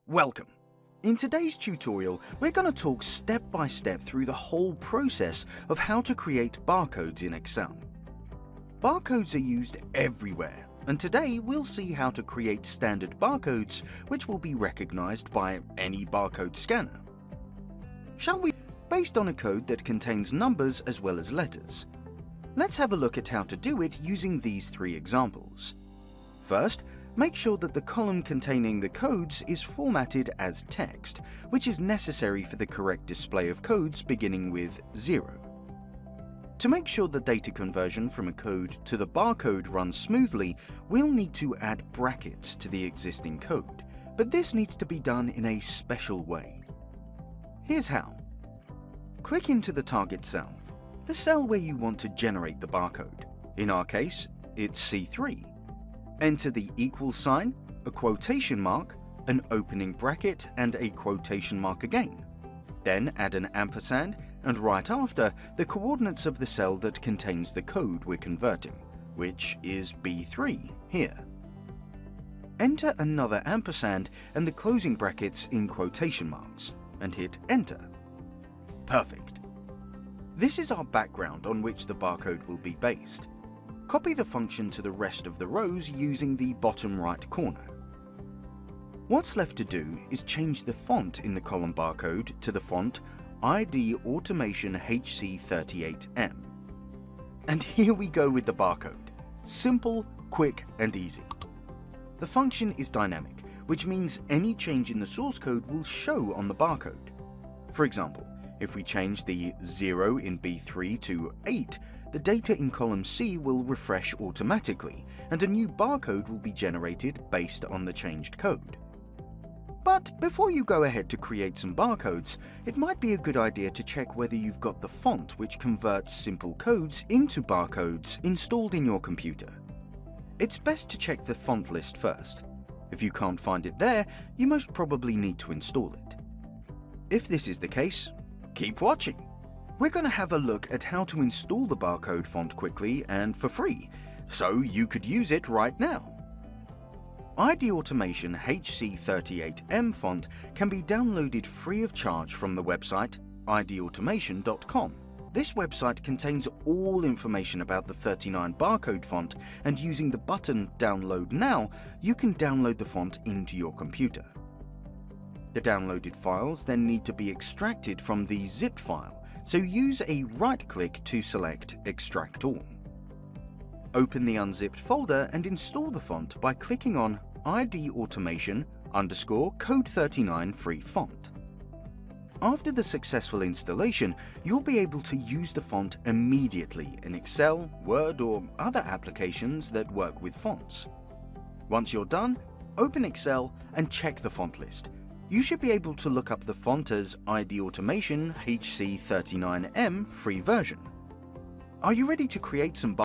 Welcome! In today's tutorial, we're going to talk step by step through the whole process of how to create barcodes in Excel. Barcodes are used everywhere, and today we'll see how to create standard barcodes which will be recognized by any barcode scanner. Shall we? Based on a code that contains numbers as well as letters. Let's have a look at how to do it using these three examples. First, make sure that the column containing the codes is formatted as text, which is necessary for the correct display of codes beginning with 0. To make sure the data conversion from a code to the barcode runs smoothly, we'll need to add brackets to the existing code, but this needs to be done in a special way. Here's how. Click into the target cell, the cell where you want to generate the barcode. In our case, it's C3. Enter the equal sign, a quotation mark, an opening bracket, and a quotation mark again. Then add an ampersand, and right after, the coordinates of the cell that contains the code we're converting, which is B3 here. Enter another ampersand and the closing brackets in quotation marks, and hit enter. Perfect. This is our background on which the barcode will be based. Copy the function to the rest of the rows using the bottom right corner. What's left to do is change the font in the column barcode to the font ID Automation HC38M. And here we go with the barcode. Simple, quick, and easy. The function is dynamic, which means any change in the source code will show on the barcode. For example, if we change the 0 in B3 to 8, the data in column C will refresh automatically, and a new barcode will be generated based on the changed code. But before you go ahead to create some barcodes, it might be a good idea to check whether you've got the font which converts simple codes into barcodes installed in your computer. It's best to check the font list first. If you can't find it there, you most probably need to install it. If this is the case, keep watching. We're going to have a look at how to install the barcode font quickly and for free, so you could use it right now. ID Automation HC38M font can be downloaded free of charge from the website idautomation.com. This website contains all information about the 39 barcode font, and using the button Download Now, you can download the font into your computer. The downloaded files then need to be extracted from the zipped file, so use a right-click to select Extract All. Open the unzipped folder and install the font by clicking on ID Automation _Code39 free font. After the successful installation, you'll be able to use the font immediately in Excel, Word, or other applications that work with fonts. Once you're done, open Excel and check the font list. You should be able to look up the font as ID Automation HC39M free version. Are you ready to create some